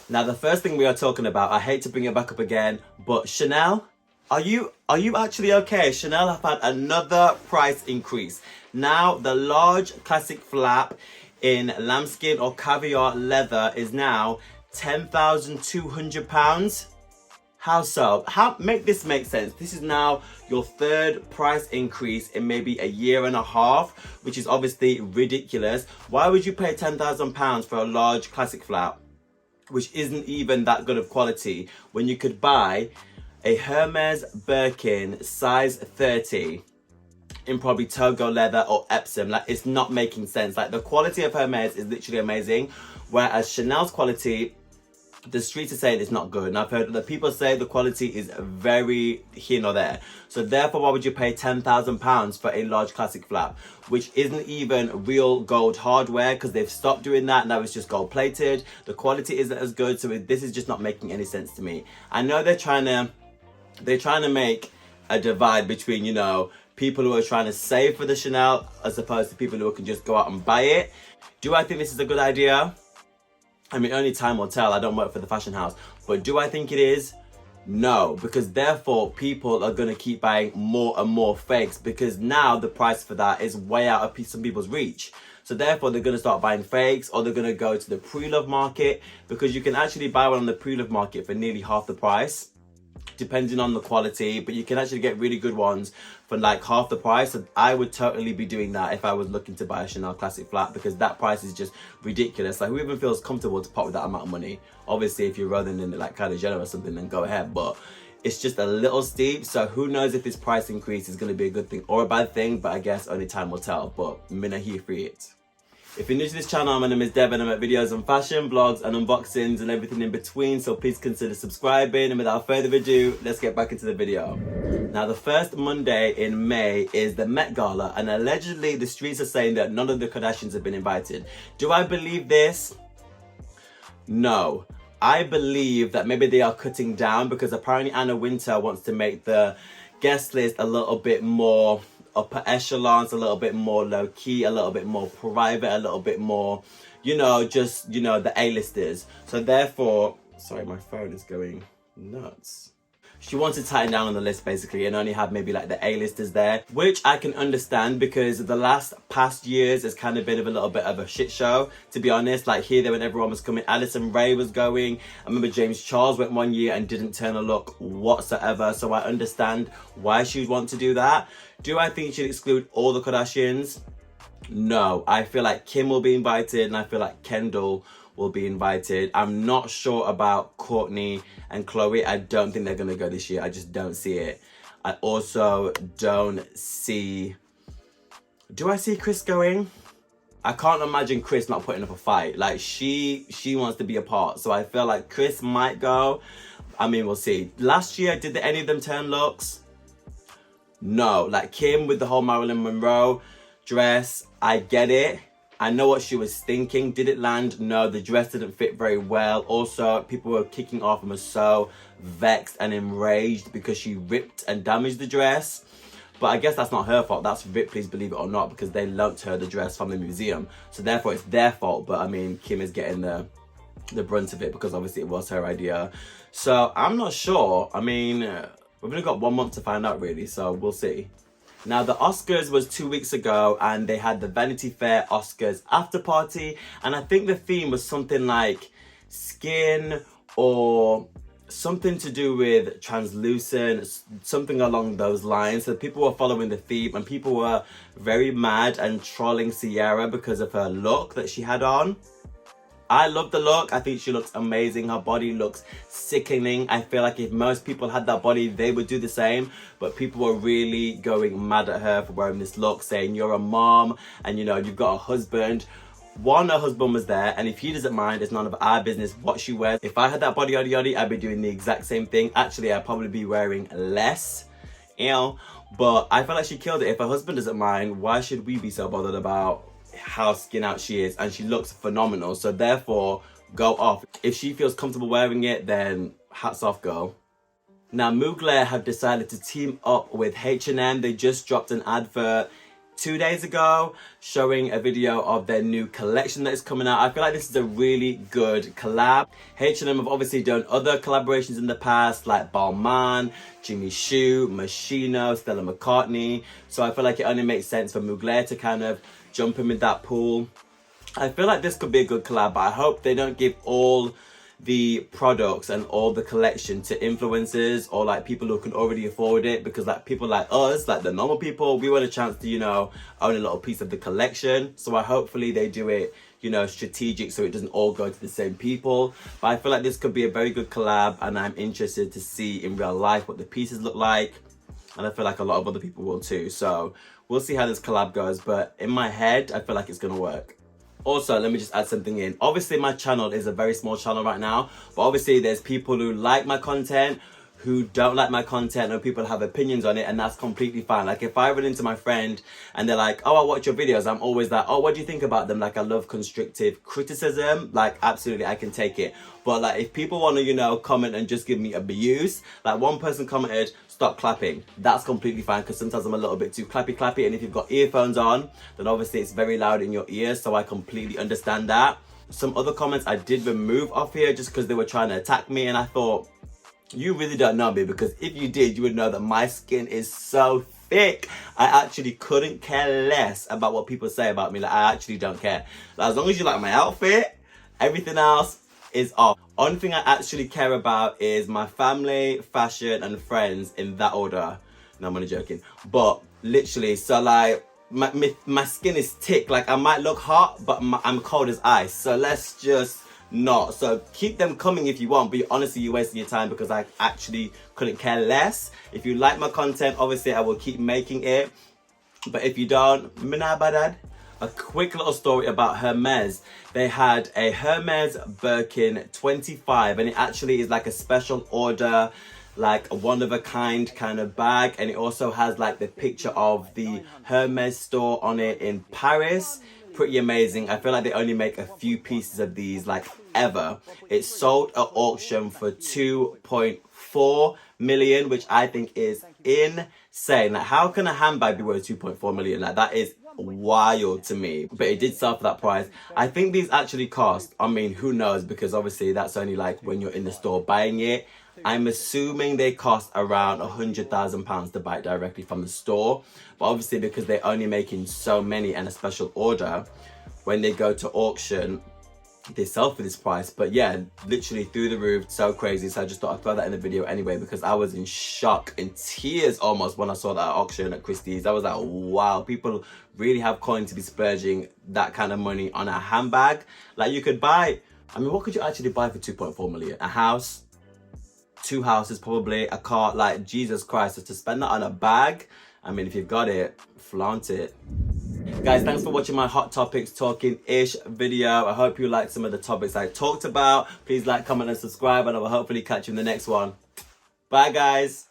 Now, the first thing we are talking about, I hate to bring it back up again, but Chanel, are you actually okay? Chanel have had another price increase. Now, the large classic flap in lambskin or caviar leather is now £10,200. How so? How make this make sense? This is now your third price increase in maybe a year and a half, which is obviously ridiculous. Why would you pay £10,000 for a large classic flap, which isn't even that good of quality, when you could buy a Hermes Birkin size 30 in probably Togo leather or Epsom? Like, it's not making sense. Like, the quality of Hermes is literally amazing, whereas Chanel's quality, the streets are saying it's not good, and I've heard other people say the quality is very here nor there. So therefore, why would you pay £10,000 for a large classic flap, which isn't even real gold hardware, because they've stopped doing that. Now it's just gold plated. The quality isn't as good, so this is just not making any sense to me. I know they're trying to make a divide between, you know, people who are trying to save for the Chanel as opposed to people who can just go out and buy it. Do I think this is a good idea? I mean, only time will tell. I don't work for the fashion house. But do I think it is? No, because therefore people are going to keep buying more and more fakes, because now the price for that is way out of some people's reach. So therefore they're going to start buying fakes, or they're going to go to the pre-love market, because you can actually buy one on the pre-love market for nearly half the price, depending on the quality, but you can actually get really good ones for like half the price. And I would totally be doing that if I was looking to buy a Chanel classic flat, because that price is just ridiculous. Like, who even feels comfortable to pop with that amount of money? Obviously, if you're rolling in it like Kardashians or something, then go ahead, but it's just a little steep. So who knows if this price increase is going to be a good thing or a bad thing, but I guess only time will tell. But I'm here for it. If you're new to this channel, my name is Dev, and I make videos on fashion, vlogs and unboxings and everything in between, so please consider subscribing. And without further ado, let's get back into the video. Now, the first Monday in May is the Met Gala, and allegedly the streets are saying that none of the Kardashians have been invited. Do I believe this? No. I believe that maybe they are cutting down, because apparently Anna Wintour wants to make the guest list a little bit more upper echelons, a little bit more low-key, a little bit more private, a little bit more, you know, just, you know, the A-listers. So therefore, sorry, my phone is going nuts. She wants to tighten down on the list, basically, and only have maybe like the A-listers there, which I can understand, because the past years has kind of been a little bit of a shit show, to be honest. Like, here, there, when everyone was coming, Addison Rae was going. I remember James Charles went one year and didn't turn a look whatsoever, so I understand why she would want to do that. Do I think she'd exclude all the Kardashians? No. I feel like Kim will be invited, and I feel like Kendall will be invited. I'm not sure about Kourtney and Khloe. I don't think they're gonna go this year. I just don't see it. I also don't see... Do I see Chris going? I can't imagine Chris not putting up a fight. Like, she wants to be a part. So I feel like Chris might go. I mean, we'll see. Last year, did any of them turn looks? No. Like, Kim with the whole Marilyn Monroe dress, I get it. I know what she was thinking. Did it land? No, the dress didn't fit very well. Also, people were kicking off and were so vexed and enraged because she ripped and damaged the dress. But I guess that's not her fault. That's Ripley's, believe it or not, because they lent her the dress from the museum. So therefore, it's their fault. But I mean, Kim is getting the brunt of it, because obviously it was her idea. So I'm not sure. I mean, we've only got 1 month to find out, really. So we'll see. Now, the Oscars was 2 weeks ago, and they had the Vanity Fair Oscars after party, and I think the theme was something like skin or something to do with translucent, something along those lines. So people were following the theme, and people were very mad and trolling Ciara because of her look that she had on. I love the look. I think she looks amazing. Her body looks sickening. I feel like if most people had that body, they would do the same. But people were really going mad at her for wearing this look, saying you're a mom and, you know, you've got a husband. One, her husband was there, and if he doesn't mind, it's none of our business what she wears. If I had that body, yada yada, I'd be doing the exact same thing. Actually, I'd probably be wearing less, you know. But I feel like she killed it. If her husband doesn't mind, why should we be so bothered about how skin out she is? And she looks phenomenal, so therefore go off. If she feels comfortable wearing it, then hats off, girl. Now, Mugler have decided to team up with H&M. They just dropped an advert 2 days ago, showing a video of their new collection that is coming out. I feel like this is a really good collab. H&M have obviously done other collaborations in the past, like Balmain, Jimmy Choo, Moschino, Stella McCartney. So I feel like it only makes sense for Mugler to kind of jump in with that pool. I feel like this could be a good collab, but I hope they don't give all the products and all the collection to influencers or like people who can already afford it, because like people like us, like the normal people, we want a chance to, you know, own a little piece of the collection. So hopefully they do it, you know, strategic, so it doesn't all go to the same people. But I feel like this could be a very good collab, and I'm interested to see in real life what the pieces look like, and I feel like a lot of other people will too. So we'll see how this collab goes, but in my head I feel like it's gonna work. Also, let me just add something in. Obviously, my channel is a very small channel right now, but obviously there's people who like my content, who don't like my content, and people have opinions on it, and that's completely fine. Like if I run into my friend and they're like, oh, I watch your videos, I'm always like, oh, what do you think about them? Like I love constructive criticism, like absolutely I can take it. But like if people want to, you know, comment and just give me abuse, like one person commented, stop clapping, that's completely fine, because sometimes I'm a little bit too clappy, and if you've got earphones on, then obviously it's very loud in your ears, so I completely understand that. Some other comments I did remove off here just because they were trying to attack me, and I thought, you really don't know me, because if you did, you would know that my skin is so thick. I actually couldn't care less about what people say about me. Like I actually don't care. Like, as long as you like my outfit, everything else is off. Only thing I actually care about is my family, fashion, and friends, in that order. No, I'm only joking. But literally, so like my skin is thick. Like I might look hot, but I'm cold as ice. So let's just not. So keep them coming if you want, but honestly you're wasting your time, because I actually couldn't care less. If you like my content, obviously I will keep making it, but if you don't, mina badad. A quick little story about Hermes. They had a Hermes Birkin 25, and it actually is like a special order, like a one-of-a-kind kind of bag, and it also has like the picture of the Hermes store on it in Paris. Pretty amazing. I feel like they only make a few pieces of these, like ever. It sold at auction for 2.4 million, which I think is insane. Like how can a handbag be worth 2.4 million? Like that is wild to me, but it did sell for that price. I think these actually cost, I mean, who knows, because obviously that's only like when you're in the store buying it. I'm assuming they cost around £100,000 to buy it directly from the store, but obviously because they're only making so many and a special order, when they go to auction they sell for this price. But yeah, literally through the roof, so crazy. So I just thought I'd throw that in the video anyway, because I was in shock, in tears almost, when I saw that auction at Christie's. I was like, wow, people really have coin to be splurging that kind of money on a handbag. Like you could buy, I mean, what could you actually buy for 2.4 million? A house, 2 houses probably, a car. Like Jesus Christ, just to spend that on a bag, I mean, if you've got it, flaunt it. Guys, thanks for watching my Hot Topics Talking-ish video. I hope you liked some of the topics I talked about. Please like, comment, and subscribe, and I will hopefully catch you in the next one. Bye, guys.